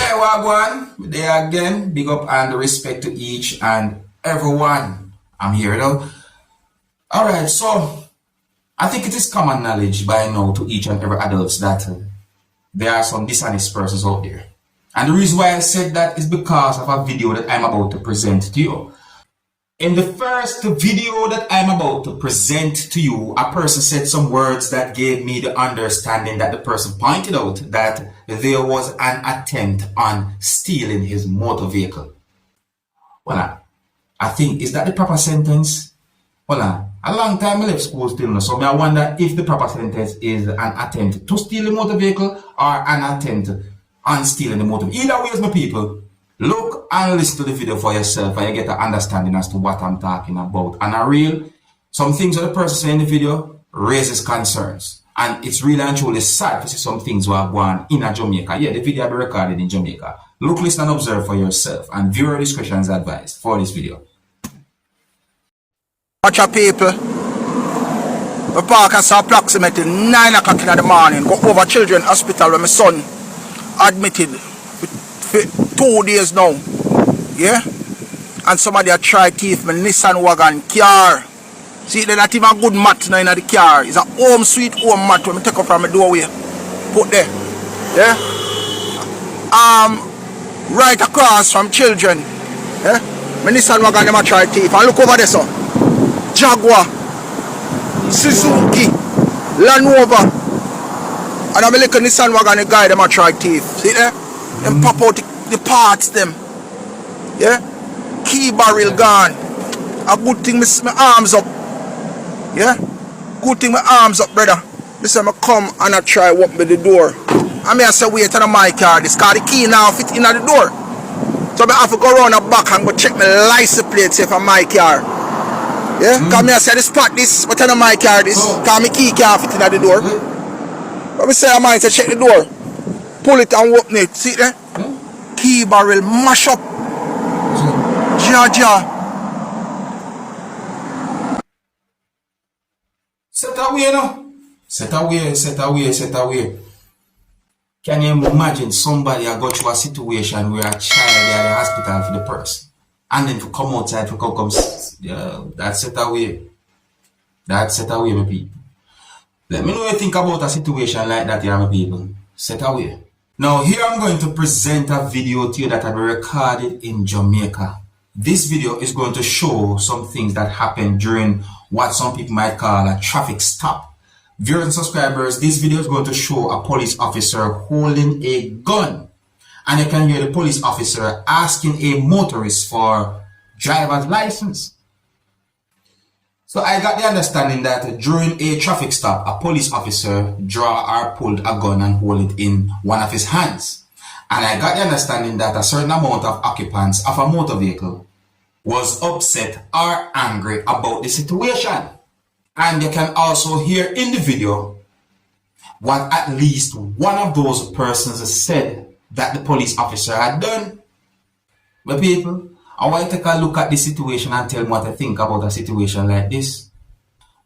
Yeah, Wagwan, there again. Big up and respect to each and everyone. I'm here though. Alright, so I think it is common knowledge by now to each and every adult that there are some dishonest persons out there. And the reason why I said that is because of a video that I'm about to present to you. In the first video that I'm about to present to you, a person said some words that gave me the understanding that the person pointed out that there was an attempt on stealing his motor vehicle. Well, I think, is that the proper sentence? Well, a long time I left school still now, so I wonder if the proper sentence is an attempt to steal the motor vehicle or an attempt on stealing the motor vehicle. Either way, my people. Look and listen to the video for yourself and you get an understanding as to what I'm talking about. And I real, some things that the person saying in the video raises concerns. And it's really and truly sad to see some things were going in Jamaica. Yeah, the video will be recorded in Jamaica. Look, listen and observe for yourself. And viewer discretion is advised for this video. Watch out, people. The park is approximately 9 o'clock in the morning. Go over Children's Hospital where my son admitted for 2 days now. Yeah? And somebody had tried to thief my Nissan wagon car. See, there's not even a good mat now in the car. It's a home sweet home mat when I take up from my doorway. Put there. Yeah? Right across from Children. Yeah? My Nissan wagon them a try to thief. And look over there, so. Jaguar, Suzuki, Land Rover, and I'm looking Nissan wagon, the guy them a try thief. See there? Them pop out the parts them. Yeah? Key barrel gone. A good thing my arms up. Yeah? Good thing my arms up, brother. This time I come and I try open the door. I may say wait on my car. This car the key now fit in at the door. So I have to go around the back and go check my license plate say for my car. Yeah, come here, say the spot this, but I know my car this, because my key can't fit in at the door. But I say I might say check the door, pull it and open it, see there? Key barrel mash up. Ja. Set away now. Set away. Can you imagine somebody I got to a situation where a child is at the hospital for the person? And then to come outside, to come, yeah, that's set away. That's set away, my people. Let me know what you think about a situation like that, yeah, my people. Set away. Now, here I'm going to present a video to you that I recorded in Jamaica. This video is going to show some things that happened during what some people might call a traffic stop. Viewers and subscribers, this video is going to show a police officer holding a gun. And you can hear the police officer asking a motorist for driver's license. So I got the understanding that during a traffic stop, a police officer draw or pulled a gun and hold it in one of his hands. And I got the understanding that a certain amount of occupants of a motor vehicle was upset or angry about the situation. And you can also hear in the video what at least one of those persons said that the police officer had done. But people, I want to take a look at this situation and tell me what I think about a situation like this.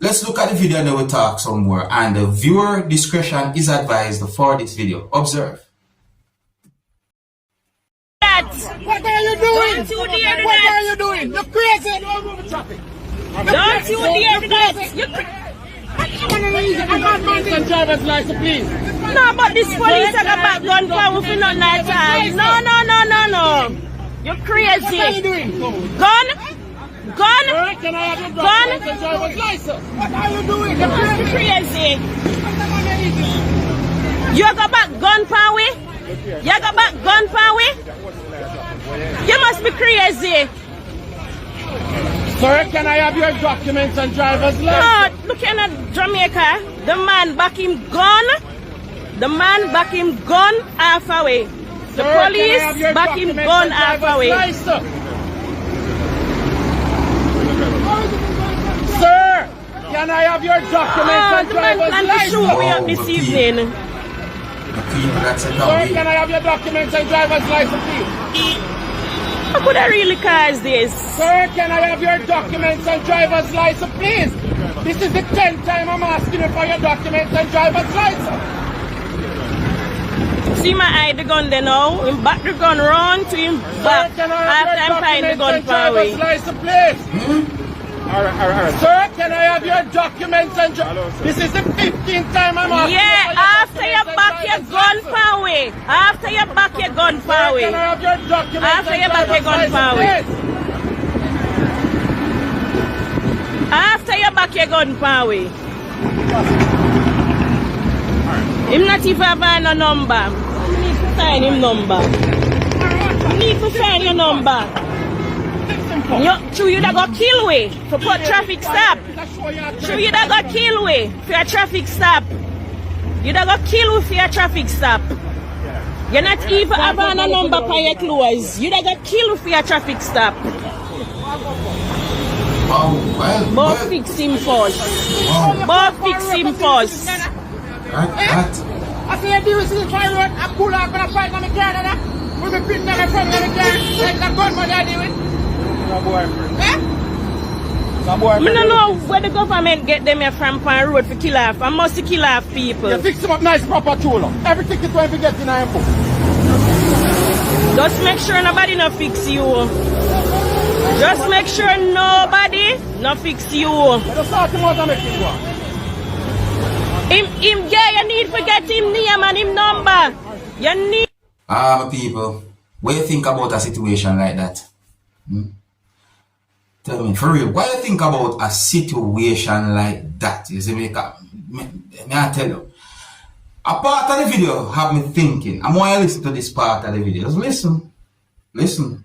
Let's look at the video and then we'll talk some more. And the viewer discretion is advised for this video. Observe. What are you doing? What are you doing? You're crazy. Don't you dare do that. I can't find some driver's license, please. No, but this police are about gun power for no night time. No. You're crazy. What are you doing? Gun? Can I have your document and driver's license? What are you doing? You're crazy. You got back gun power? You got back gun power? You must be crazy. Sir, can I have your documents and driver's license? No, looking at Jamaica, the man back him gun. The man back him gun half away. The sir, police back him gun half away. Sir, can I have your documents and driver's license? The man shoot me up this evening. Sir, can I have your documents and driver's license, please? How could I really cause this? Sir, can I have your documents and driver's license, please? This is the 10th time I'm asking you for your documents and driver's license. see my eye the gun there now. Him back the gun round to him back. After I'm find the gun far away. Alright. Sir, can I have your documents and this is the 15th time I'm asking. Yeah, after you back your gun far away. After you back your gun far away. Can I have your documents After you back your gun far away. After you back your gun far away. Him not even have no number. I need to find him number. I need to find your number. You that got kill way for put traffic stop. You that got kill way for your traffic stop. You that got kill for your traffic stop. You're not even having a number for your clothes. You that got kill for your traffic stop. But fix him first. But fix him first. I see a deal with the fire road. I pull up and I fight on the Canada. With the pin never from the car. Like the gun what I do with. No boyfriend. Eh? No boyfriend. I don't know where the government get them here from Pan Road for kill off. I must kill off people. You fix them up nice proper tool. Everything is going to get in our book. Just make sure nobody no fix you. Just make sure nobody no fix you. Just start him out and make it go. Yeah, you need to get him name and him number. You need. My people, what do you think about a situation like that? Tell me, for real, what do you think about a situation like that? You see, may I tell you? A part of the video have me thinking. I'm going to listen to this part of the video. Just listen. Listen.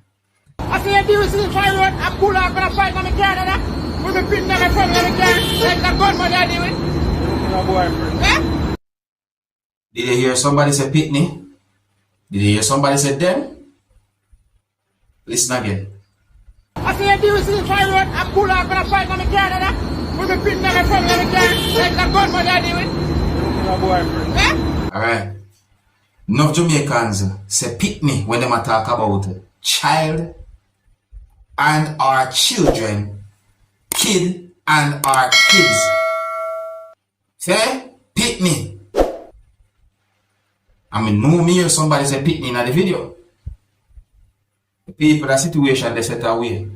I see a deal with the fire road. I pull up and I fight on the Canada. With the pin never from the car. Like the gun what I do with. No boyfriend. Eh? Did you hear somebody say pitney? Did you hear somebody say them? Listen again. I see a deal with the fire road. I pull up and I fight on the Canada. With the pin never from the car. Like the gun what I do with. No boyfriend. Eh? Alright. Enough Jamaicans say pitney when they talk about child and our children, kid and our kids. Say pitney. I mean, no me or somebody say pitney in the video. The people, that situation, they set away.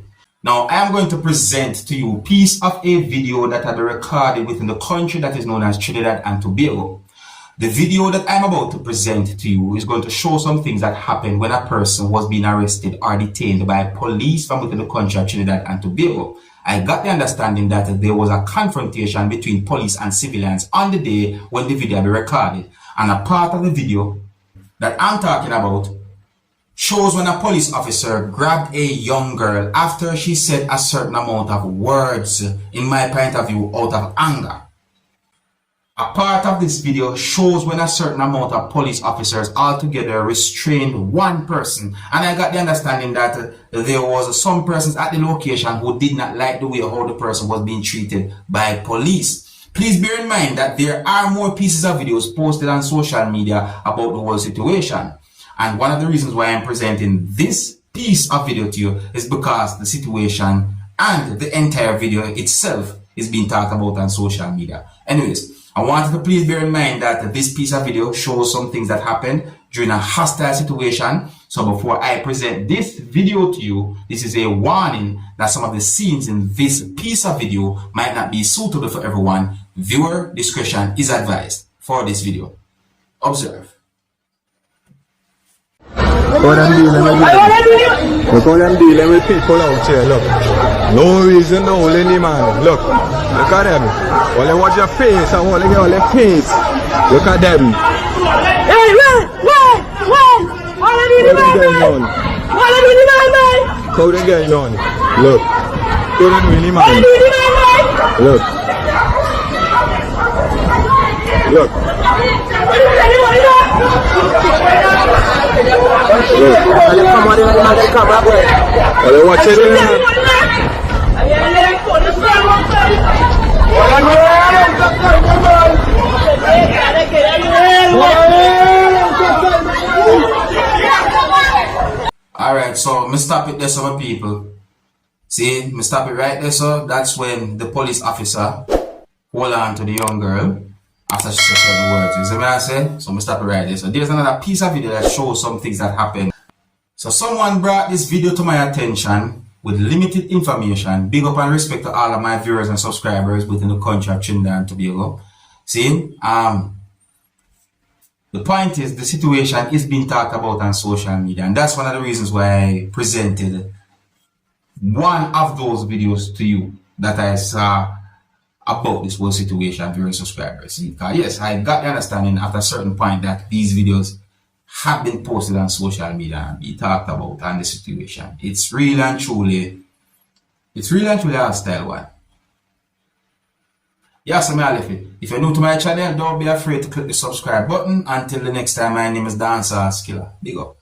Now, I am going to present to you a piece of a video that had been recorded within the country that is known as Trinidad and Tobago. The video that I'm about to present to you is going to show some things that happened when a person was being arrested or detained by police from within the country of Trinidad and Tobago. I got the understanding that there was a confrontation between police and civilians on the day when the video had been recorded. And a part of the video that I'm talking about shows when a police officer grabbed a young girl after she said a certain amount of words, in my point of view, out of anger. A part of this video shows when a certain amount of police officers altogether restrained one person. And I got the understanding that there was some persons at the location who did not like the way how the person was being treated by police. Please bear in mind that there are more pieces of videos posted on social media about the whole situation. And one of the reasons why I'm presenting this piece of video to you is because the situation and the entire video itself is being talked about on social media. Anyways, I want you to please bear in mind that this piece of video shows some things that happened during a hostile situation. So before I present this video to you, this is a warning that some of the scenes in this piece of video might not be suitable for everyone. Viewer discretion is advised for this video. Observe. Look how them dealing with people out here, look. No reason to hold any man. Look at them. Only watch your face and only get all their face. Look at them. Hey, wait! What are you doing, man? What are you doing, man? How they getting on? Look. How they doing, man? What are you doing, man? Look. Look. Only watch it, man. Alright, so me stop it there, some people. See, me stop it right there, so that's when the police officer hold on to the young girl after she said certain words. You see what I say? So I'm gonna stop it right there. So there's another piece of video that shows some things that happened. So someone brought this video to my attention with limited information. Big up and respect to all of my viewers and subscribers within the country of Trinidad and Tobago. See, the point is the situation is being talked about on social media, and that's one of the reasons why I presented one of those videos to you that I saw about this whole situation during subscribers. See, yes, I got the understanding at a certain point that these videos have been posted on social media and be talked about on the situation. It's really and truly a hostile one. Yeah, so if you're new to my channel, don't be afraid to click the subscribe button. Until the next time, my name is Dancehall Skilla. Big up.